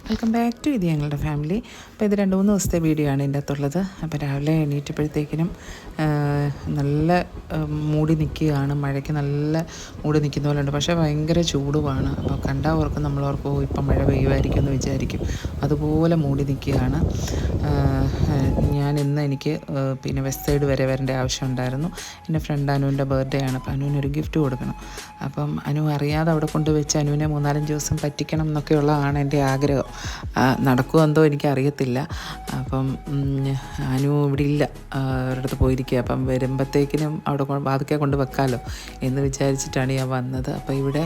Welcome back to ഇത് ഞങ്ങളുടെ family. അപ്പോൾ ഇത് 2-3 ദിവസത്തെ വീഡിയോ ആണ് ഇതിൻ്റെ അകത്തുള്ളത്. അപ്പോൾ രാവിലെ എണീറ്റപ്പോഴത്തേക്കിനും നല്ല മൂടി നിൽക്കുകയാണ്, മഴയ്ക്ക് നല്ല മൂടി നിൽക്കുന്ന പോലെ ഉണ്ട്. പക്ഷേ ഭയങ്കര ചൂടുമാണ്. അപ്പോൾ കണ്ടാൽ ഓർക്കും നമ്മളോർക്കും ഇപ്പം മഴ പെയ്യുമായിരിക്കും എന്ന് വിചാരിക്കും. അതുപോലെ മൂടി നിൽക്കുകയാണ്. ഞാൻ ഇന്ന് എനിക്ക് പിന്നെ വെസ്റ്റ് സൈഡ് വരെ വരേണ്ട ആവശ്യമുണ്ടായിരുന്നു. എൻ്റെ ഫ്രണ്ട് അനുവിൻ്റെ ബർത്ത്ഡേ ആണ്. അപ്പോൾ അനുവിനൊരു ഗിഫ്റ്റ് കൊടുക്കണം. അപ്പം അനു അറിയാതെ അവിടെ കൊണ്ടുവച്ച് അനുവിനെ 3-4 ദിവസം പറ്റിക്കണം എന്നൊക്കെയുള്ളതാണ് എൻ്റെ ആഗ്രഹം. നടക്കുമോ എന്തോ എനിക്കറിയത്തില്ല. അപ്പം അനു ഇവിടെ ഇല്ല, ഒരിടത്ത് പോയിരിക്കുക. അപ്പം വരുമ്പോഴത്തേക്കിനും അവിടെ വാതിക്കെ കൊണ്ട് വെക്കാമല്ലോ എന്ന് വിചാരിച്ചിട്ടാണ് ഞാൻ വന്നത്. അപ്പോൾ ഇവിടെ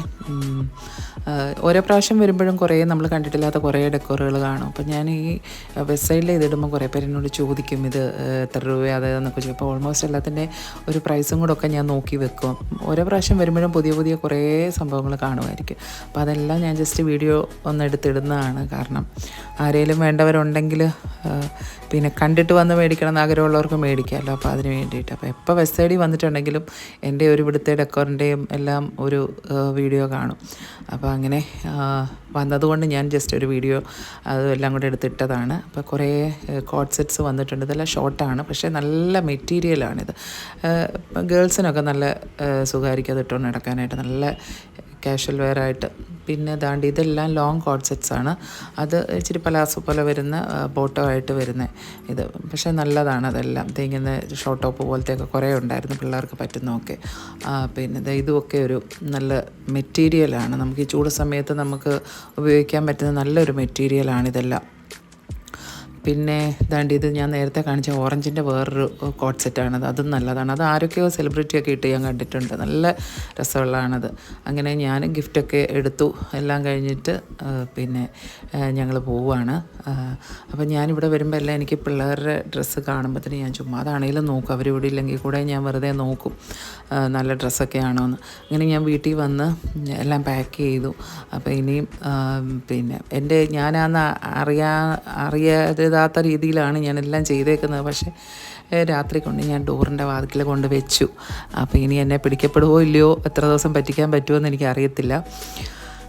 ഓരോ പ്രാവശ്യം വരുമ്പോഴും കുറേ നമ്മൾ കണ്ടിട്ടില്ലാത്ത കുറേ ഡെക്കോറുകൾ കാണും. അപ്പം ഞാൻ ഈ വെസ്റ്റ് സൈഡിൽ ഇതിടുമ്പോൾ കുറേ പേര് എന്നോട് ചോദിക്കും ഇത് എത്ര രൂപ അതെന്നൊക്കെ ചോദിക്കും. അപ്പോൾ ഓൾമോസ്റ്റ് എല്ലാത്തിൻ്റെ ഒരു പ്രൈസും കൂടെ ഒക്കെ ഞാൻ നോക്കി വെക്കും. ഓരോ പ്രാവശ്യം വരുമ്പോഴും പുതിയ പുതിയ കുറേ സംഭവങ്ങൾ കാണുമായിരിക്കും. അപ്പോൾ അതെല്ലാം ഞാൻ ജസ്റ്റ് വീഡിയോ ഒന്ന് എടുത്തിടുന്നതാണ്. കാരണം ആരെങ്കിലും വേണ്ടവരുണ്ടെങ്കിൽ പിന്നെ കണ്ടിട്ട് വന്ന് മേടിക്കണം എന്ന് ആഗ്രഹമുള്ളവർക്ക് മേടിക്കാമല്ലോ. അപ്പോൾ അതിന് വേണ്ടിയിട്ട് അപ്പോൾ എപ്പോൾ വെസ്റ്റ് സൈഡിൽ വന്നിട്ടുണ്ടെങ്കിലും എൻ്റെ ഒരു ഇവിടുത്തെ ഡെക്കോറിൻ്റെയും എല്ലാം ഒരു വീഡിയോ കാണും. അപ്പോൾ അങ്ങനെ വന്നതുകൊണ്ട് ഞാൻ ജസ്റ്റ് ഒരു വീഡിയോ അതെല്ലാം കൂടെ എടുത്തിട്ടതാണ്. അപ്പോൾ കുറേ കോട്ട് സെറ്റ്സ് വന്നിട്ടുണ്ട്. ഇതെല്ലാം ഷോർട്ടാണ്, പക്ഷേ നല്ല മെറ്റീരിയലാണിത്. ഗേൾസിനൊക്കെ നല്ല സുഖമായിരിക്കും അത് ഇട്ടുകൊണ്ട് നടക്കാനായിട്ട്, നല്ല കാഷ്വൽ വെയറായിട്ട്. പിന്നെ ദാണ്ട് ഇതെല്ലാം ലോങ് കോട്ട് സെറ്റ്സ് ആണ്. അത് ഇച്ചിരി പലാസോ പോലെ വരുന്ന ബോട്ടോ ആയിട്ട് വരുന്ന ഇത്, പക്ഷേ നല്ലതാണ്. അതെല്ലാം തേങ്ങുന്ന ഷോർട്ട് ടോപ്പ് പോലത്തെയൊക്കെ കുറേ ഉണ്ടായിരുന്നു പിള്ളേർക്ക് പറ്റുന്നതൊക്കെ. പിന്നെ ഇതുമൊക്കെ ഒരു നല്ല മെറ്റീരിയലാണ്. നമുക്ക് ഈ ചൂട് സമയത്ത് നമുക്ക് ഉപയോഗിക്കാൻ പറ്റുന്ന നല്ലൊരു മെറ്റീരിയലാണിതെല്ലാം. പിന്നെ ദാണ്ട് ഇത് ഞാൻ നേരത്തെ കാണിച്ച ഓറഞ്ചിൻ്റെ വേറൊരു കോട്ട് സെറ്റാണത്. അതും നല്ലതാണ്. അത് ആരൊക്കെയോ സെലിബ്രിറ്റിയൊക്കെ ഇട്ട് ഞാൻ കണ്ടിട്ടുണ്ട്. നല്ല രസമുള്ളതാണത്. അങ്ങനെ ഞാൻ ഗിഫ്റ്റൊക്കെ എടുത്തു. എല്ലാം കഴിഞ്ഞിട്ട് പിന്നെ ഞങ്ങൾ പോവുകയാണ്. അപ്പം ഞാനിവിടെ വരുമ്പോൾ എല്ലാം എനിക്ക് പിള്ളേരുടെ ഡ്രസ്സ് കാണുമ്പോഴത്തേന് ഞാൻ ചുമ്മാ അതാണെങ്കിലും നോക്കും. അവരിവിടെ ഇല്ലെങ്കിൽ കൂടെ ഞാൻ വെറുതെ നോക്കും നല്ല ഡ്രസ്സൊക്കെ ആണോ എന്ന്. അങ്ങനെ ഞാൻ വീട്ടിൽ വന്ന് എല്ലാം പാക്ക് ചെയ്തു. അപ്പോൾ ഇനിയും പിന്നെ ഞാനാന്ന് അറിയാത്ത രീതിയിലാണ് ഞാനെല്ലാം ചെയ്തേക്കുന്നത്. പക്ഷേ രാത്രി കൊണ്ട് ഞാൻ ഡോറിൻ്റെ വാതിക്കൽ കൊണ്ട് വെച്ചു. അപ്പോൾ ഇനി എന്നെ പിടിക്കപ്പെടുവോ ഇല്ലയോ, എത്ര ദിവസം പറ്റിക്കാൻ പറ്റുമോ എന്ന് എനിക്കറിയത്തില്ല.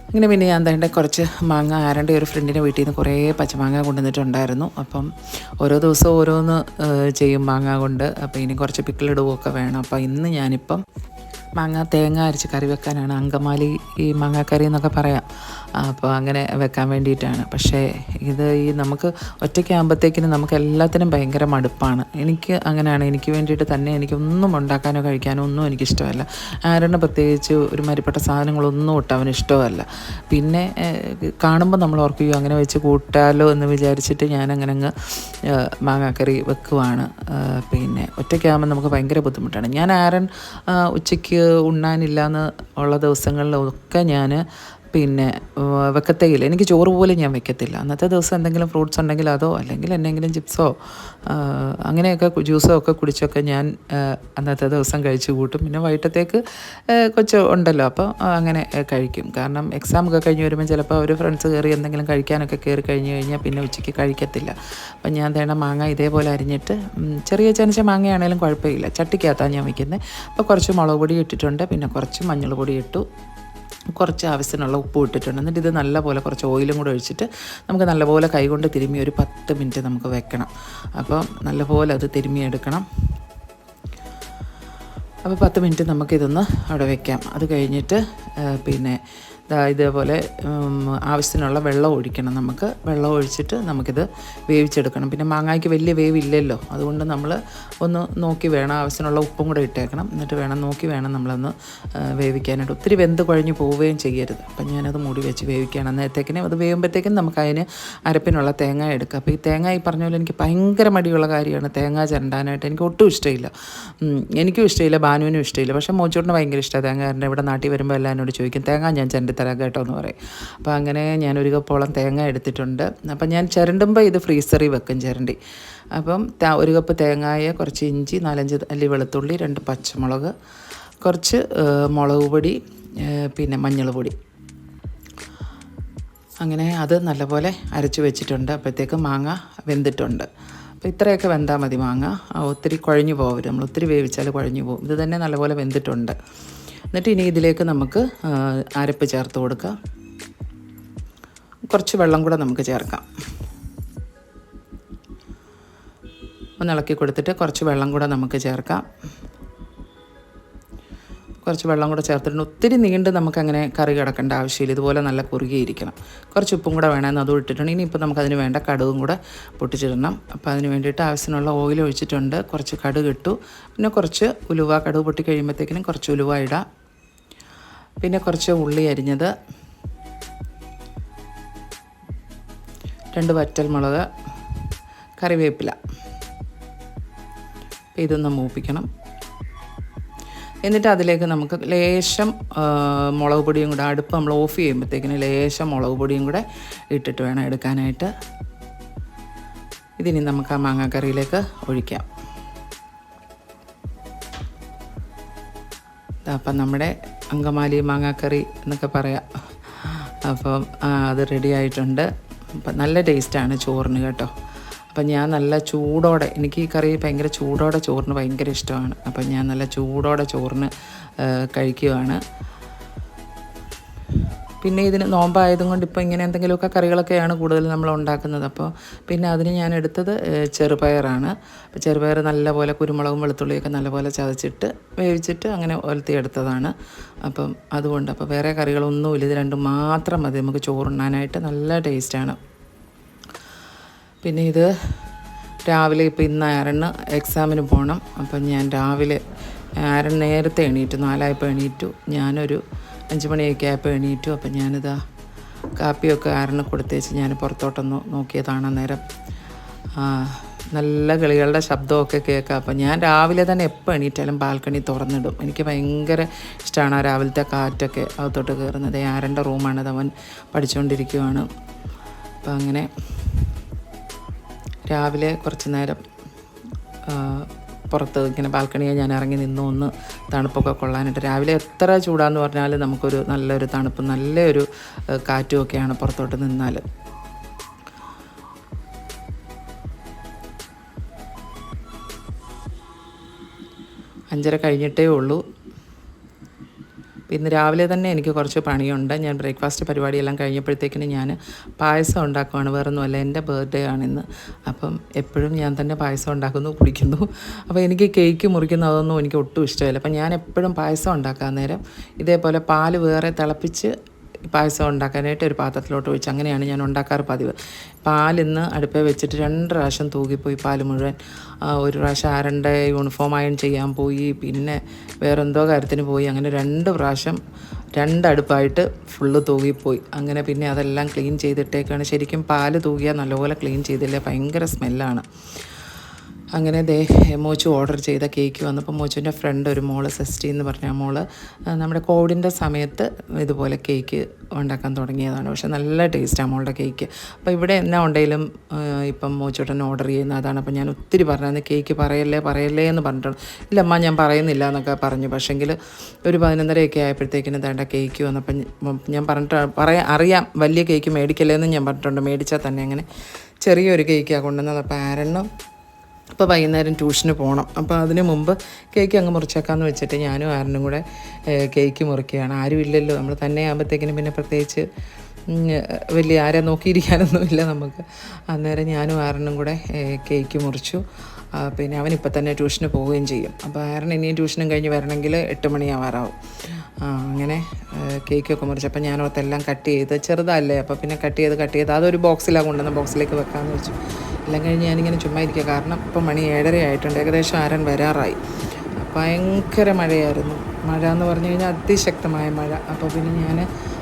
അങ്ങനെ പിന്നെ ഞാൻ തേണ്ട കുറച്ച് മാങ്ങ ആരൻ്റെ ഒരു ഫ്രണ്ടിൻ്റെ വീട്ടിൽ നിന്ന് കുറേ പച്ചമാങ്ങ കൊണ്ടുവന്നിട്ടുണ്ടായിരുന്നു. അപ്പം ഓരോ ദിവസവും ഓരോന്ന് ചെയ്യും മാങ്ങ കൊണ്ട്. അപ്പോൾ ഇനി കുറച്ച് പിക്കിളിടുകയൊക്കെ വേണം. അപ്പോൾ ഇന്ന് ഞാനിപ്പം മാങ്ങ തേങ്ങ അരച്ച് കറി വെക്കാനാണ്. അങ്കമാലി ഈ മാങ്ങാക്കറി എന്നൊക്കെ പറയാം. അപ്പോൾ അങ്ങനെ വെക്കാൻ വേണ്ടിയിട്ടാണ്. പക്ഷേ ഇത് നമുക്ക് ഒറ്റയ്ക്കാകുമ്പോഴത്തേക്കിനും നമുക്ക് എല്ലാത്തിനും ഭയങ്കര മടുപ്പാണ്. എനിക്ക് അങ്ങനെയാണ്. എനിക്ക് വേണ്ടിയിട്ട് തന്നെ എനിക്കൊന്നും ഉണ്ടാക്കാനോ കഴിക്കാനോ ഒന്നും എനിക്കിഷ്ടമല്ല. ആരുടെ പ്രത്യേകിച്ച് ഒരു മരിപ്പെട്ട സാധനങ്ങളൊന്നും ഒട്ടും അവന് ഇഷ്ടമല്ല. പിന്നെ കാണുമ്പോൾ നമ്മൾ ഓർക്കുകയോ അങ്ങനെ വെച്ച് കൂട്ടാലോ എന്ന് വിചാരിച്ചിട്ട് ഞാനങ്ങനെ അങ്ങ് മാങ്ങാക്കറി വെക്കുവാണ്. പിന്നെ ഒറ്റയ്ക്കാകുമ്പോൾ നമുക്ക് ഭയങ്കര ബുദ്ധിമുട്ടാണ്. ഞാൻ ഉച്ചയ്ക്ക് ഉണ്ണാനില്ലാന്ന് ഉള്ള ദിവസങ്ങളിലൊക്കെ ഞാൻ പിന്നെ വെക്കത്തേയില്ല. എനിക്ക് ചോറ് പോലും ഞാൻ വെക്കത്തില്ല. അന്നത്തെ ദിവസം എന്തെങ്കിലും ഫ്രൂട്ട്സ് ഉണ്ടെങ്കിൽ അതോ അല്ലെങ്കിൽ എന്തെങ്കിലും ചിപ്സോ അങ്ങനെയൊക്കെ ജ്യൂസോ ഒക്കെ കുടിച്ചൊക്കെ ഞാൻ അന്നത്തെ ദിവസം കഴിച്ചു കൂട്ടും. പിന്നെ വൈകിട്ടത്തേക്ക് കൊച്ച് ഉണ്ടല്ലോ, അപ്പോൾ അങ്ങനെ കഴിക്കും. കാരണം എക്സാം ഒക്കെ കഴിഞ്ഞ് വരുമ്പോൾ ചിലപ്പോൾ അവർ ഫ്രണ്ട്സ് കയറി എന്തെങ്കിലും കഴിക്കാനൊക്കെ കയറി കഴിഞ്ഞ് കഴിഞ്ഞാൽ പിന്നെ ഉച്ചയ്ക്ക് കഴിക്കത്തില്ല. അപ്പം ഞാൻ തേണ മാങ്ങ ഇതേപോലെ അരിഞ്ഞിട്ട് ചെറിയ ചനച്ച മാങ്ങയാണെങ്കിലും കുഴപ്പമില്ല, ചട്ടിക്കകത്താണ് ഞാൻ വയ്ക്കുന്നത്. അപ്പോൾ കുറച്ച് മുളക് പൊടി ഇട്ടിട്ടുണ്ട്, പിന്നെ കുറച്ച് മഞ്ഞൾ പൊടി ഇട്ടു, കുറച്ച് ആവശ്യത്തിനുള്ള ഉപ്പ് ഇട്ടിട്ടുണ്ട്. എന്നിട്ട് ഇത് നല്ലപോലെ കുറച്ച് ഓയിലും കൂടെ ഒഴിച്ചിട്ട് നമുക്ക് നല്ലപോലെ കൈകൊണ്ട് തിരുമ്മി ഒരു 10 മിനിറ്റ് നമുക്ക് വെക്കണം. അപ്പം നല്ലപോലെ അത് തിരുമ്മിയെടുക്കണം. അപ്പോൾ 10 മിനിറ്റ് നമുക്കിതൊന്ന് അവിടെ വെക്കാം. അത് കഴിഞ്ഞിട്ട് പിന്നെ ഇതേപോലെ ആവശ്യത്തിനുള്ള വെള്ളം ഒഴിക്കണം. നമുക്ക് വെള്ളം ഒഴിച്ചിട്ട് നമുക്കിത് വേവിച്ചെടുക്കണം. പിന്നെ മാങ്ങയ്ക്ക് വലിയ വേവില്ലല്ലോ, അതുകൊണ്ട് നമ്മൾ ഒന്ന് നോക്കി വേണം, ആവശ്യത്തിനുള്ള ഉപ്പും കൂടെ ഇട്ടേക്കണം. എന്നിട്ട് നോക്കി വേണം നമ്മളൊന്ന് വേവിക്കാനായിട്ട്. ഒത്തിരി വെന്ത് കുഴഞ്ഞ് പോവുകയും ചെയ്യരുത്. അപ്പം ഞാനത് മൂടി വെച്ച് വേവിക്കുകയാണ്. നേരത്തേക്കിനും അത് വേവുമ്പോഴത്തേക്കും നമുക്കതിന് അരപ്പിനുള്ള തേങ്ങ എടുക്കാം. അപ്പോൾ ഈ തേങ്ങ ഈ പറഞ്ഞ പോലെ എനിക്ക് ഭയങ്കര മടിയുള്ള കാര്യമാണ് തേങ്ങ ചിരണ്ടാനായിട്ട്. എനിക്ക് ഒട്ടും ഇഷ്ടമില്ല. എനിക്കും ഇഷ്ടമില്ല, ബാനുവിനും ഇഷ്ടമില്ല. പക്ഷേ മോച്ചോട്ടിന് ഭയങ്കര ഇഷ്ടമാണ് തേങ്ങ. ഇവിടെ നാട്ടിൽ വരുമ്പോൾ എല്ലാം എന്നോട് ചോദിക്കും തേങ്ങ ഞാൻ ചിരണ്ടി തരാം കേട്ടോ എന്ന് പറയും. അപ്പോൾ അങ്ങനെ ഞാൻ ഒരു കപ്പോളം തേങ്ങ എടുത്തിട്ടുണ്ട്. അപ്പം ഞാൻ ചിരണ്ടുമ്പോൾ ഇത് ഫ്രീസറിൽ വെക്കും ചിരണ്ടി. അപ്പം ഒരു കപ്പ് തേങ്ങായ, കുറച്ച് ഇഞ്ചി, 4-5 അല്ലി വെളുത്തുള്ളി, 2 പച്ചമുളക്, കുറച്ച് മുളക് പൊടി, പിന്നെ മഞ്ഞൾ പൊടി, അങ്ങനെ അത് നല്ലപോലെ അരച്ച് വെച്ചിട്ടുണ്ട്. അപ്പോഴത്തേക്ക് മാങ്ങ വെന്തിട്ടുണ്ട്. അപ്പോൾ ഇത്രയൊക്കെ വെന്താൽ മതി മാങ്ങ. ഒത്തിരി കുഴഞ്ഞു പോകരുത്, നമ്മൾ ഒത്തിരി വേവിച്ചാൽ കുഴഞ്ഞു പോകും. ഇത് തന്നെ നല്ലപോലെ വെന്തിട്ടുണ്ട്. എന്നിട്ട് ഇനി ഇതിലേക്ക് നമുക്ക് അരപ്പ് ചേർത്ത് കൊടുക്കാം. കുറച്ച് വെള്ളം കൂടെ നമുക്ക് ചേർക്കാം. ഒന്ന് ഇളക്കി കൊടുത്തിട്ട് കുറച്ച് വെള്ളം കൂടെ നമുക്ക് ചേർക്കാം. കുറച്ച് വെള്ളം കൂടെ ചേർത്തിട്ടുണ്ട്. ഒത്തിരി നീണ്ട് നമുക്കങ്ങനെ കറി കിടക്കേണ്ട ആവശ്യമില്ല. ഇതുപോലെ നല്ല കുറുകിയിരിക്കണം. കുറച്ച് ഉപ്പും കൂടെ വേണമെന്ന് അതും ഇട്ടിട്ടുണ്ട്. ഇനിയിപ്പോൾ നമുക്കതിന് വേണ്ട കടുകും കൂടെ പൊട്ടിച്ചിടണം. അപ്പോൾ അതിന് വേണ്ടിയിട്ട് ആവശ്യത്തിനുള്ള ഓയിൽ ഒഴിച്ചിട്ടുണ്ട്. കുറച്ച് കടുക് ഇട്ടു. പിന്നെ കുറച്ച് ഉലുവ, കടുക് പൊട്ടി കഴിയുമ്പോഴത്തേക്കിനും കുറച്ച് ഉലുവ ഇടാം. പിന്നെ കുറച്ച് ഉള്ളി അരിഞ്ഞത്, 2 വറ്റൽമുളക്, കറിവേപ്പില. ഇതൊന്ന് മൂപ്പിക്കണം. എന്നിട്ട് അതിലേക്ക് നമുക്ക് ലേശം മുളക് പൊടിയും കൂടെ, അടുപ്പ് നമ്മൾ ഓഫ് ചെയ്യുമ്പോഴത്തേക്കിന് ലേശം മുളക് പൊടിയും കൂടെ ഇട്ടിട്ട് വേണം എടുക്കാനായിട്ട്. ഇതിനി നമുക്ക് ആ മാങ്ങാക്കറിയിലേക്ക് ഒഴിക്കാം. അപ്പം നമ്മുടെ അങ്കമാലി മാങ്ങാക്കറി എന്നൊക്കെ പറയാം. അപ്പം അത് റെഡി ആയിട്ടുണ്ട്. അപ്പം നല്ല ടേസ്റ്റാണ് ചോറിന് കേട്ടോ. അപ്പം ഞാൻ നല്ല ചൂടോടെ, എനിക്ക് ഈ കറി ഭയങ്കര ചൂടോടെ ചോറിന് ഭയങ്കര ഇഷ്ടമാണ്. അപ്പം ഞാൻ നല്ല ചൂടോടെ ചോറിന് കഴിക്കുകയാണ്. പിന്നെ ഇതിന് നോമ്പായതും കൊണ്ട് ഇപ്പോൾ ഇങ്ങനെ എന്തെങ്കിലുമൊക്കെ കറികളൊക്കെയാണ് കൂടുതൽ നമ്മൾ ഉണ്ടാക്കുന്നത്. അപ്പോൾ പിന്നെ അതിന് ഞാൻ എടുത്തത് ചെറുപയറാണ്. അപ്പോൾ ചെറുപയർ നല്ലപോലെ കുരുമുളകും വെളുത്തുള്ളിയൊക്കെ നല്ലപോലെ ചതച്ചിട്ട് വേവിച്ചിട്ട് അങ്ങനെ ഒലത്തിയെടുത്തതാണ്. അപ്പം അതുകൊണ്ട് അപ്പോൾ വേറെ കറികളൊന്നുമില്ല, ഇത് രണ്ടും മാത്രം മതി നമുക്ക് ചോറുണ്ണാനായിട്ട്. നല്ല ടേസ്റ്റാണ്. പിന്നെ ഇത് രാവിലെ ഇപ്പോൾ ഇന്ന് ആരണ് എക്സാമിന് പോകണം. അപ്പം ഞാൻ രാവിലെ ആരൺ നേരത്തെ എണീറ്റു, 4 എണീറ്റു. ഞാനൊരു 5 മണിയൊക്കെ ആയപ്പോൾ എണീറ്റു. അപ്പം ഞാനിതാ കാപ്പിയൊക്കെ ആരണ് കൊടുത്തേച്ച് ഞാൻ പുറത്തോട്ടൊന്ന് നോക്കിയതാണ്. അന്നേരം നല്ല കിളികളുടെ ശബ്ദമൊക്കെ കേൾക്കാം. അപ്പം ഞാൻ രാവിലെ തന്നെ എപ്പോൾ എണീറ്റാലും ബാൽക്കണി തുറന്നിടും. എനിക്ക് ഭയങ്കര ഇഷ്ടമാണ് ആ രാവിലത്തെ കാറ്റൊക്കെ അകത്തോട്ട് കയറുന്നത്. ആരൻ്റെ റൂമാണത്, അവൻ പഠിച്ചുകൊണ്ടിരിക്കുകയാണ്. അപ്പം അങ്ങനെ രാവിലെ കുറച്ച് നേരം പുറത്ത് ഇങ്ങനെ ബാൽക്കണിയെ ഞാൻ ഇറങ്ങി നിന്നു ഒന്ന് തണുപ്പൊക്കെ കൊള്ളാനായിട്ട്. രാവിലെ എത്ര ചൂടാന്ന് പറഞ്ഞാൽ നമുക്കൊരു നല്ലൊരു തണുപ്പ്, നല്ലൊരു കാറ്റുമൊക്കെയാണ് പുറത്തോട്ട് നിന്നാൽ. 5:30 കഴിഞ്ഞിട്ടേ ഉള്ളൂ. ഇന്ന് രാവിലെ തന്നെ എനിക്ക് കുറച്ച് പണിയുണ്ട്. ഞാൻ ബ്രേക്ക്ഫാസ്റ്റ് പരിപാടിയെല്ലാം കഴിഞ്ഞപ്പോഴത്തേക്കിന് ഞാൻ പായസം ഉണ്ടാക്കുവാണ്. വേറൊന്നുമല്ല, എൻ്റെ ബർത്ത്ഡേ ആണിന്ന്. അപ്പം എപ്പോഴും ഞാൻ തന്നെ പായസം ഉണ്ടാക്കുന്നു, കുടിക്കുന്നു. അപ്പോൾ എനിക്ക് കേക്ക് മുറിക്കുന്നതൊന്നും എനിക്ക് ഒട്ടും ഇഷ്ടമില്ല. അപ്പം ഞാൻ എപ്പോഴും പായസം ഉണ്ടാക്കാൻ നേരം ഇതേപോലെ പാല് വേറെ തിളപ്പിച്ച് പായസം ഉണ്ടാക്കാനായിട്ട് ഒരു പാത്രത്തിലോട്ട് ഒഴിച്ച് അങ്ങനെയാണ് ഞാൻ ഉണ്ടാക്കാറ് പതിവ്. പാലിന്ന് അടുപ്പേ വെച്ചിട്ട് 2 പ്രാവശ്യം തൂകിപ്പോയി പാല് മുഴുവൻ. ഒരു പ്രാവശ്യം ആരൻ്റെ യൂണിഫോം അയൺ ചെയ്യാൻ പോയി, പിന്നെ വേറെന്തോ കാര്യത്തിന് പോയി. അങ്ങനെ 2 പ്രാവശ്യം 2 അടുപ്പായിട്ട് ഫുള്ള് തൂകിപ്പോയി. അങ്ങനെ പിന്നെ അതെല്ലാം ക്ലീൻ ചെയ്തിട്ടേക്കാണ്. ശരിക്കും പാല് തൂകിയാൽ നല്ലപോലെ ക്ലീൻ ചെയ്തില്ലേ, ഭയങ്കര സ്മെല്ലാണ്. അങ്ങനെ മോച്ചു ഓർഡർ ചെയ്ത കേക്ക് വന്നപ്പോൾ മോച്ചുവിൻ്റെ ഫ്രണ്ട് ഒരു മോള്, സെസ്റ്റി എന്ന് പറഞ്ഞ മോള്, നമ്മുടെ കോവിഡിൻ്റെ സമയത്ത് ഇതുപോലെ കേക്ക് ഉണ്ടാക്കാൻ തുടങ്ങിയതാണ്. പക്ഷെ നല്ല ടേസ്റ്റാണ് മോളുടെ കേക്ക്. അപ്പോൾ ഇവിടെ എന്നാ ഉണ്ടെങ്കിലും ഇപ്പം മോച്ചോട്ടൻ ഓർഡർ ചെയ്യുന്ന അതാണ്. അപ്പം ഞാൻ ഒത്തിരി പറഞ്ഞു, കേക്ക് പറയല്ലേ എന്ന് പറഞ്ഞിട്ടുണ്ട്. ഇല്ലമ്മ ഞാൻ പറയുന്നില്ല എന്നൊക്കെ പറഞ്ഞു. പക്ഷെങ്കിൽ ഒരു 11:30 ആയപ്പോഴത്തേക്കിന് വേണ്ട കേക്ക് വന്നപ്പം ഞാൻ അറിയാം വലിയ കേക്ക് മേടിക്കല്ലേ എന്ന് ഞാൻ പറഞ്ഞിട്ടുണ്ട്. മേടിച്ചാൽ തന്നെ അങ്ങനെ ചെറിയൊരു കേക്കാണ് കൊണ്ടുവന്നത്. അപ്പോൾ ആരെണ്ണം ഇപ്പോൾ വൈകുന്നേരം ട്യൂഷന് പോകണം. അപ്പോൾ അതിന് മുമ്പ് കേക്ക് അങ്ങ് മുറിച്ചേക്കാമെന്ന് വെച്ചിട്ട് ഞാനും ആരനും കൂടെ കേക്ക് മുറിക്കുകയാണ്. ആരും ഇല്ലല്ലോ, നമ്മൾ തന്നെ ആകുമ്പോഴത്തേക്കിനും പിന്നെ പ്രത്യേകിച്ച് വലിയ ആരെ നോക്കിയിരിക്കാനൊന്നുമില്ല നമുക്ക്. അന്നേരം ഞാനും ആരനും കൂടെ കേക്ക് മുറിച്ചു. പിന്നെ അവനിപ്പോൾ തന്നെ ട്യൂഷന് പോവുകയും ചെയ്യും. അപ്പോൾ ആരൻ ഇനിയും ട്യൂഷനും കഴിഞ്ഞ് വരണമെങ്കിൽ 8 മണിയാവാറാവും. അങ്ങനെ കേക്കൊക്കെ മുറിച്ചപ്പോൾ ഞാനോർത്തെല്ലാം കട്ട് ചെയ്ത്, ചെറുതല്ലേ അപ്പോൾ പിന്നെ കട്ട് ചെയ്ത് അതൊരു ബോക്സിലാണ് കൊണ്ടുവന്ന, ബോക്സിലേക്ക് വെക്കാമെന്ന് വെച്ചു. എല്ലാം കഴിഞ്ഞ് ഞാനിങ്ങനെ ചുമ്മാ ഇരിക്കുക. കാരണം ഇപ്പം മണി 7:30 ആയിട്ടുണ്ട്. ഏകദേശം ആരൻ വരാറായി. ഭയങ്കര മഴയായിരുന്നു. മഴ എന്ന് പറഞ്ഞു കഴിഞ്ഞാൽ അതിശക്തമായ മഴ. അപ്പോൾ പിന്നെ ഞാൻ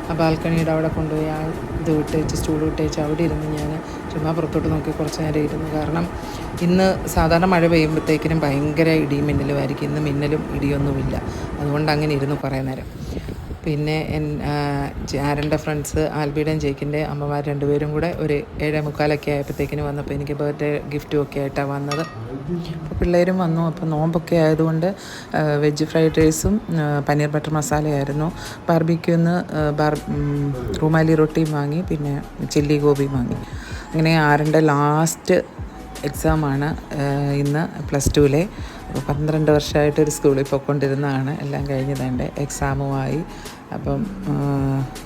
ആ ബാൽക്കണിയുടെ അവിടെ കൊണ്ടുപോയി ആ ഇത് വിട്ടേച്ച്, സ്റ്റൂൾ വിട്ടേച്ച് അവിടെ ഇരുന്ന് ഞാൻ ചുമ്മാ പുറത്തോട്ട് നോക്കി കുറച്ച് നേരം ഇരുന്നു. കാരണം ഇന്ന് സാധാരണ മഴ പെയ്യുമ്പോഴത്തേക്കിനും ഭയങ്കര ഇടിയും മിന്നലുമായിരിക്കും. ഇന്ന് മിന്നലും ഇടിയൊന്നുമില്ല. അതുകൊണ്ട് അങ്ങനെ ഇരുന്നു കുറേ നേരം. പിന്നെ ആരൻ്റെ ഫ്രണ്ട്സ് ആൽബിയുടെയും ജേക്കിൻ്റെ അമ്മമാർ രണ്ടുപേരും കൂടെ ഒരു 7:45 ആയപ്പോഴത്തേക്കിന് വന്നപ്പോൾ എനിക്ക് ബർത്ത്ഡേ ഗിഫ്റ്റും ഒക്കെ ആയിട്ടാണ് വന്നത്. അപ്പോൾ പിള്ളേരും വന്നു. അപ്പോൾ നോമ്പൊക്കെ ആയതുകൊണ്ട് വെജ് ഫ്രൈഡ് റൈസും പനീർ ബട്ടർ മസാലയായിരുന്നു. ബാർബിക്യൂന്ന് റുമാലി റൊട്ടിയും വാങ്ങി, പിന്നെ ചില്ലി ഗോപിയും വാങ്ങി. അങ്ങനെ ആരൻ്റെ ലാസ്റ്റ് എക്സാമാണ് ഇന്ന് +2-ലെ. 12 വർഷമായിട്ട് ഒരു സ്കൂളിൽ പോയിക്കൊണ്ടിരുന്നതാണ്. എല്ലാം കഴിഞ്ഞതേണ്ട എക്സാമുമായി. അപ്പം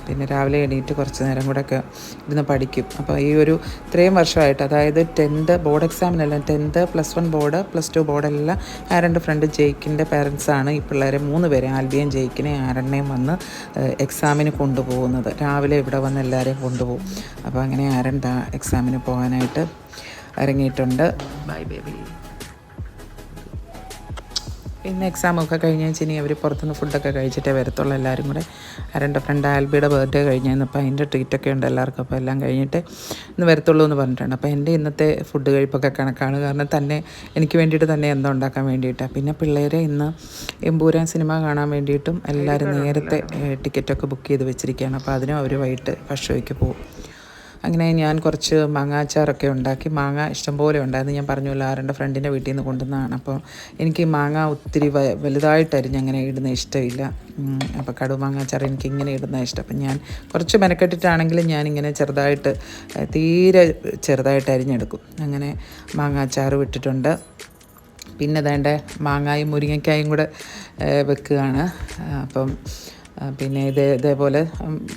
പിന്നെ രാവിലെ എണീറ്റ് കുറച്ച് നേരം കൂടെയൊക്കെ ഇരുന്ന് പഠിക്കും. അപ്പോൾ ഈ ഒരു ഇത്രയും വർഷമായിട്ട്, അതായത് 10th board എക്സാമിനെല്ലാം 10th +1 board +2 ബോർഡെല്ലാം ആരൻ്റെ front ജെയ്ക്കിൻ്റെ പേരൻസാണ് ഈ പിള്ളേരെ 3 പേരെ, ആൽബിയും ജെയ്ക്കിനെയും ആരണ്ണയും വന്ന് എക്സാമിന് കൊണ്ടുപോകുന്നത്. രാവിലെ ഇവിടെ വന്ന് എല്ലാവരെയും കൊണ്ടുപോകും. അപ്പോൾ അങ്ങനെ ആരൻ എക്സാമിന് പോകാനായിട്ട് ഇറങ്ങിയിട്ടുണ്ട്. Bye baby. പിന്നെ എക്സാമൊക്കെ കഴിഞ്ഞ് വെച്ച് ഇനി അവർ പുറത്തുനിന്ന് ഫുഡൊക്കെ കഴിച്ചിട്ടേ വരത്തുള്ളൂ. എല്ലാവരും കൂടെ ആരൻ്റെ ഫ്രണ്ട് ആൽബിയുടെ ബർത്ത്ഡേ കഴിഞ്ഞായിരുന്നു. അപ്പോൾ അതിൻ്റെ ട്രീറ്റൊക്കെ ഉണ്ട് എല്ലാവർക്കും. അപ്പോൾ എല്ലാം കഴിഞ്ഞിട്ട് ഇന്ന് വരത്തുള്ളൂ എന്ന് പറഞ്ഞിട്ടുണ്ട്. അപ്പോൾ എൻ്റെ ഇന്നത്തെ ഫുഡ് കഴിപ്പൊക്കെ കണക്കാണ്. കാരണം തന്നെ എനിക്ക് വേണ്ടിയിട്ട് തന്നെ എന്തോ ഉണ്ടാക്കാൻ വേണ്ടിയിട്ടാണ്. പിന്നെ പിള്ളേരെ ഇന്ന് എമ്പൂരാൻ സിനിമ കാണാൻ വേണ്ടിയിട്ടും എല്ലാവരും നേരത്തെ ടിക്കറ്റൊക്കെ ബുക്ക് ചെയ്ത് വെച്ചിരിക്കുകയാണ്. അപ്പോൾ അതിനും അവർ വൈകിട്ട് ഭക്ഷണയ്ക്ക് പോകും. അങ്ങനെ ഞാൻ കുറച്ച് മാങ്ങാച്ചാറൊക്കെ ഉണ്ടാക്കി. മാങ്ങ ഇഷ്ടംപോലെ ഉണ്ടായിരുന്നു. ഞാൻ പറഞ്ഞല്ലോ ആരൻ്റെ ഫ്രണ്ടിൻ്റെ വീട്ടിൽ നിന്ന് കൊണ്ടുവന്നതാണ്. അപ്പോൾ എനിക്ക് മാങ്ങ ഒത്തിരി വലുതായിട്ട് അരിഞ്ഞ് അങ്ങനെ ഇടുന്ന ഇഷ്ടമില്ല. അപ്പോൾ കടുമാങ്ങാച്ചാറ് എനിക്ക് ഇങ്ങനെ ഇടുന്ന ഇഷ്ടം. അപ്പം ഞാൻ കുറച്ച് മെനക്കെട്ടിട്ടാണെങ്കിലും ഞാനിങ്ങനെ ചെറുതായിട്ട്, തീരെ ചെറുതായിട്ട് അരിഞ്ഞെടുക്കും. അങ്ങനെ മാങ്ങാച്ചാറ് വിട്ടിട്ടുണ്ട്. പിന്നെ വേണ്ട മാങ്ങായും മുരിങ്ങയ്ക്കായും കൂടെ വെക്കുകയാണ്. അപ്പം പിന്നെ ഇതേപോലെ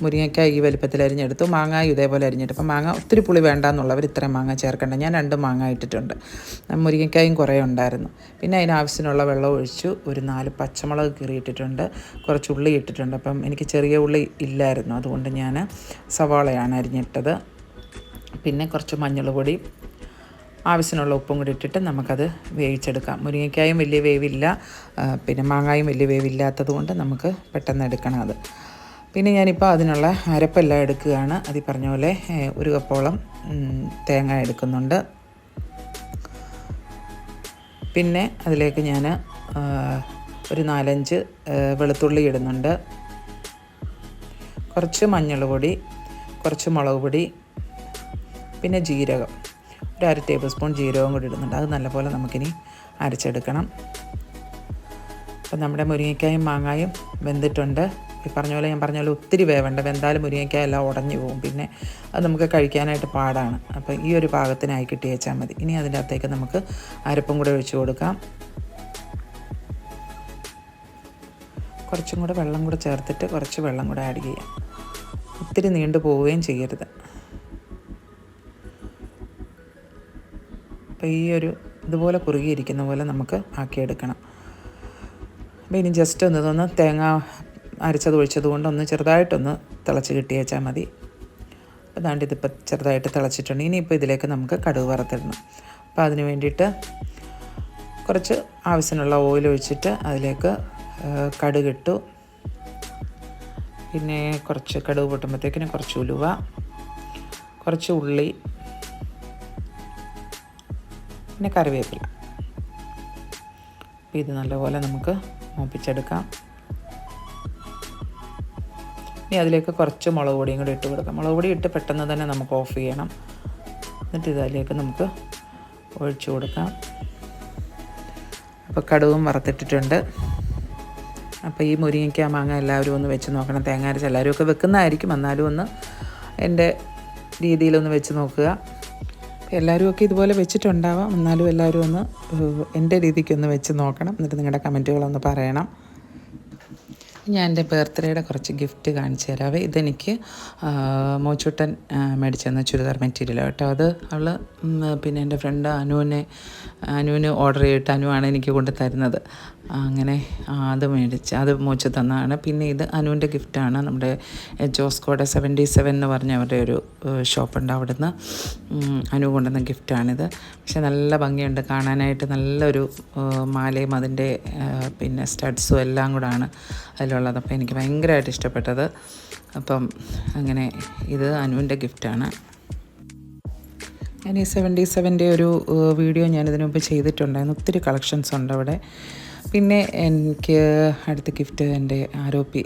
മുരിങ്ങയ്ക്കായ ഈ വലിപ്പത്തിൽ അരിഞ്ഞെടുത്തു. മാങ്ങായും ഇതേപോലെ അരിഞ്ഞെടുത്തു. അപ്പം മാങ്ങ ഒത്തിരി പുളി വേണ്ടാന്നുള്ളവർ ഇത്രയും മാങ്ങ ചേർക്കേണ്ട. ഞാൻ 2 മാങ്ങ ഇട്ടിട്ടുണ്ട്. മുരിങ്ങയ്ക്കായും കുറേ ഉണ്ടായിരുന്നു. പിന്നെ അതിനാവശ്യത്തിനുള്ള വെള്ളം ഒഴിച്ചു. ഒരു 4 പച്ചമുളക് കീറിയിട്ടിട്ടുണ്ട്. കുറച്ച് ഉള്ളി ഇട്ടിട്ടുണ്ട്. അപ്പം എനിക്ക് ചെറിയ ഉള്ളി ഇല്ലായിരുന്നു, അതുകൊണ്ട് ഞാൻ സവാളയാണ് അരിഞ്ഞിട്ടത്. പിന്നെ കുറച്ച് മഞ്ഞൾ പൊടി, ആവശ്യത്തിനുള്ള ഉപ്പും കൂടി ഇട്ടിട്ട് നമുക്കത് വേവിച്ചെടുക്കാം. മുരിങ്ങയ്ക്കായും വലിയ വേവില്ല, പിന്നെ മാങ്ങായും വലിയ വേവില്ലാത്തത് കൊണ്ട് നമുക്ക് പെട്ടെന്ന് എടുക്കണം അത്. പിന്നെ ഞാനിപ്പോൾ അതിനുള്ള അരപ്പെല്ലാം എടുക്കുകയാണ്. അതിൽ പറഞ്ഞ പോലെ 1 കപ്പോളം തേങ്ങ എടുക്കുന്നുണ്ട്. പിന്നെ അതിലേക്ക് ഞാൻ ഒരു 4-5 വെളുത്തുള്ളി ഇടുന്നുണ്ട്. കുറച്ച് മഞ്ഞൾ പൊടി, കുറച്ച് മുളക് പൊടി, പിന്നെ ജീരകം, ഒരു 1/2 ടേബിൾ സ്പൂൺ ജീരകം കൂടി ഇടുന്നുണ്ട്. അത് നല്ലപോലെ നമുക്കിനി അരച്ചെടുക്കണം. അപ്പം നമ്മുടെ മുരിങ്ങയ്ക്കായും മാങ്ങായും വെന്തിട്ടുണ്ട്. ഈ പറഞ്ഞ പോലെ ഞാൻ പറഞ്ഞ പോലെ ഒത്തിരി വേവണ്ട. വെന്താലും മുരിങ്ങയ്ക്കായ എല്ലാം ഉടഞ്ഞു പോകും. പിന്നെ അത് നമുക്ക് കഴിക്കാനായിട്ട് പാടാണ്. അപ്പോൾ ഈ ഒരു പാകത്തിനായി കിട്ടി വെച്ചാൽ മതി. ഇനി അതിൻ്റെ അകത്തേക്ക് നമുക്ക് അരപ്പും കൂടെ ഒഴിച്ചു കൊടുക്കാം. കുറച്ചും കൂടെ വെള്ളം കൂടെ ചേർത്തിട്ട് കുറച്ച് വെള്ളം കൂടെ ആഡ് ചെയ്യാം. ഒത്തിരി നീണ്ടു പോവുകയും ചെയ്യരുത്. അപ്പോൾ ഈ ഒരു ഇതുപോലെ കുറുകിയിരിക്കുന്ന പോലെ നമുക്ക് ആക്കിയെടുക്കണം. അപ്പോൾ ഇനി ജസ്റ്റ് ഇതൊന്ന് തേങ്ങ അരച്ചത് ഒഴിച്ചത് കൊണ്ട് ഒന്ന് ചെറുതായിട്ടൊന്ന് തിളച്ച് കിട്ടിയേച്ചാൽ മതി. അതാണ്ട് ഇതിപ്പോൾ ചെറുതായിട്ട് തിളച്ചിട്ടുണ്ട്. ഇനിയിപ്പോൾ ഇതിലേക്ക് നമുക്ക് കടുക് വറുത്തിടണം. അപ്പോൾ അതിന് വേണ്ടിയിട്ട് കുറച്ച് ആവശ്യത്തിനുള്ള ഓയിൽ ഒഴിച്ചിട്ട് അതിലേക്ക് കടുകിട്ടു. പിന്നെ കുറച്ച് കടുക് പൊട്ടുമ്പോഴത്തേക്കിനും കുറച്ച് ഉലുവ, കുറച്ച് ഉള്ളി, പിന്നെ കറിവേപ്പില. അപ്പോൾ ഇത് നല്ലപോലെ നമുക്ക് മൂപ്പിച്ചെടുക്കാം. ഇനി അതിലേക്ക് കുറച്ച് മുളക് പൊടിയും കൂടി ഇട്ട് കൊടുക്കാം. മുളക് പൊടി ഇട്ട് പെട്ടെന്ന് തന്നെ നമുക്ക് ഓഫ് ചെയ്യണം. എന്നിട്ട് ഇതിലേക്ക് നമുക്ക് ഒഴിച്ചു കൊടുക്കാം. അപ്പോൾ കടുകും വറുത്തിട്ടിട്ടുണ്ട്. അപ്പോൾ ഈ മുരിങ്ങയ്ക്ക മാങ്ങ എല്ലാവരും ഒന്ന് വെച്ച് നോക്കണം. തേങ്ങ അരച്ച് എല്ലാവരും ഒക്കെ വെക്കുന്നതായിരിക്കും, എന്നാലും ഒന്ന് എൻ്റെ രീതിയിലൊന്ന് വെച്ച് നോക്കുക. എല്ലാവരും ഒക്കെ ഇതുപോലെ വെച്ചിട്ടുണ്ടാവാം, എന്നാലും എല്ലാവരും ഒന്ന് എൻ്റെ രീതിക്കൊന്ന് വെച്ച് നോക്കണം. എന്നിട്ട് നിങ്ങളുടെ കമൻറ്റുകളൊന്ന് പറയണം. ഞാൻ എൻ്റെ ബർത്ത്ഡേയുടെ കുറച്ച് ഗിഫ്റ്റ് കാണിച്ചു തരാവേ. ഇതെനിക്ക് മോച്ചൂട്ടൻ മേടിച്ചു തന്ന ചുരിദാർ മെറ്റീരിയൽ കേട്ടോ. അത് അവൾ പിന്നെ എൻ്റെ ഫ്രണ്ട് അനുവിന് ഓർഡർ ചെയ്തിട്ട് അനുവാണ് എനിക്ക് കൊണ്ട് തരുന്നത്. അങ്ങനെ അത് മേടിച്ച് അത് മോച്ചു തന്നതാണ്. പിന്നെ ഇത് അനുവിൻ്റെ ഗിഫ്റ്റാണ്. നമ്മുടെ ജോസ്കോടെ 77 എന്ന് പറഞ്ഞ അവരുടെ ഒരു ഷോപ്പുണ്ട്, അവിടുന്ന് അനു കൊണ്ടുവന്ന ഗിഫ്റ്റാണിത്. പക്ഷെ നല്ല ഭംഗിയുണ്ട് കാണാനായിട്ട്. നല്ലൊരു മാലയും അതിൻ്റെ പിന്നെ സ്റ്റഡ്സും എല്ലാം കൂടാണ് അതിലുള്ളത്. അപ്പോൾ എനിക്ക് ഭയങ്കരമായിട്ട് ഇഷ്ടപ്പെട്ടത്. അപ്പം അങ്ങനെ ഇത് അനുവിൻ്റെ ഗിഫ്റ്റാണ്. ഞാൻ ഈ 77ൻ്റെ ഒരു വീഡിയോ ഞാനിതിനു മുമ്പ് ചെയ്തിട്ടുണ്ടായിരുന്നു. ഒത്തിരി കളക്ഷൻസ് ഉണ്ട് അവിടെ. പിന്നെ എനിക്ക് അടുത്ത ഗിഫ്റ്റ് എൻ്റെ ആരോപ്പി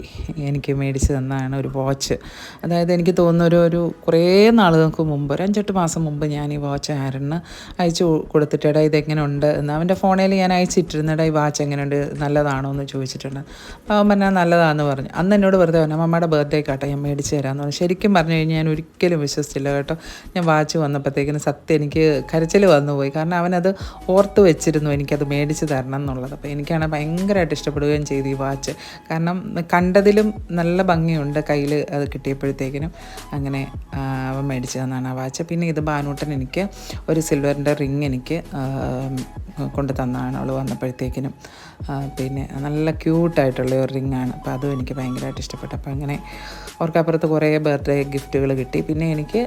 എനിക്ക് മേടിച്ച് തന്നതാണ് ഒരു വാച്ച്. അതായത് എനിക്ക് തോന്നുന്നു ഒരു കുറേ നാളുകൾക്ക് മുമ്പ്, ഒരു 5-8 മാസം മുമ്പ് ഞാൻ ഈ വാച്ച് ആരന് അയച്ചു കൊടുത്തിട്ട് ഇതെങ്ങനെ ഉണ്ട് എന്ന് അവൻ്റെ ഫോണിൽ ഞാൻ അയച്ചിട്ടിരുന്നിടാ ഈ വാച്ച് എങ്ങനെയുണ്ട്, നല്ലതാണോ എന്ന് ചോദിച്ചിട്ടുണ്ട്. അപ്പോൾ അവൻ പറഞ്ഞാൽ നല്ലതാണെന്ന് പറഞ്ഞു. അന്ന് എന്നോട് വെറുതെ പറഞ്ഞു അമ്മയുടെ ബർത്ത്ഡേക്കാട്ടോ ഞാൻ മേടിച്ച് തരാമെന്ന് പറഞ്ഞു. ശരിക്കും പറഞ്ഞു കഴിഞ്ഞാൽ ഞാൻ ഒരിക്കലും വിശ്വസിച്ചില്ല കേട്ടോ. ഞാൻ വാച്ച് വന്നപ്പോഴത്തേക്കിന് സത്യം എനിക്ക് കരച്ചിൽ വന്നുപോയി. കാരണം അവനത് ഓർത്ത് വെച്ചിരുന്നു എനിക്കത് മേടിച്ച് തരണം എന്നുള്ളത്. അപ്പോൾ എനിക്കാണ് ഭയങ്കരമായിട്ട് ഇഷ്ടപ്പെടുകയും ചെയ്തു ഈ വാച്ച്. കാരണം കണ്ടതിലും നല്ല ഭംഗിയുണ്ട് കയ്യിൽ അത് കിട്ടിയപ്പോഴത്തേക്കിനും. അങ്ങനെ അവൻ മേടിച്ച് തന്നാണ് ആ വാച്ച്. പിന്നെ ഇത് ബാനൂട്ടൻ എനിക്ക് ഒരു സിൽവറിൻ്റെ റിങ് എനിക്ക് കൊണ്ട് തന്നതാണ് അവൾ വന്നപ്പോഴത്തേക്കിനും. പിന്നെ നല്ല ക്യൂട്ടായിട്ടുള്ള ഒരു റിങ്ങാണ്. അപ്പോൾ അതും എനിക്ക് ഭയങ്കരമായിട്ട് ഇഷ്ടപ്പെട്ടു. അപ്പോൾ അങ്ങനെ അവർക്കപ്പുറത്ത് കുറേ ബർത്ത്ഡേ ഗിഫ്റ്റുകൾ കിട്ടി. പിന്നെ എനിക്ക്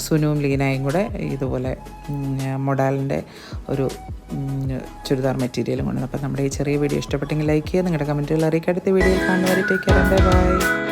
സുനുവും ലീനയും കൂടെ ഇതുപോലെ മൊഡാലിൻ്റെ ഒരു ചുരിദാർ മെറ്റീരിയലും കൊണ്ടുവന്നു. അപ്പോൾ നമ്മുടെ ഈ ചെറിയ വീഡിയോ ഇഷ്ടപ്പെട്ടെങ്കിൽ ലൈക്ക് ചെയ്യുക, നിങ്ങളുടെ കമൻറ്റുകൾ അറിയിക്കുക. അടുത്ത വീഡിയോയിൽ കാണുന്നവരെ ടേക്ക് കെയർ, ബൈ.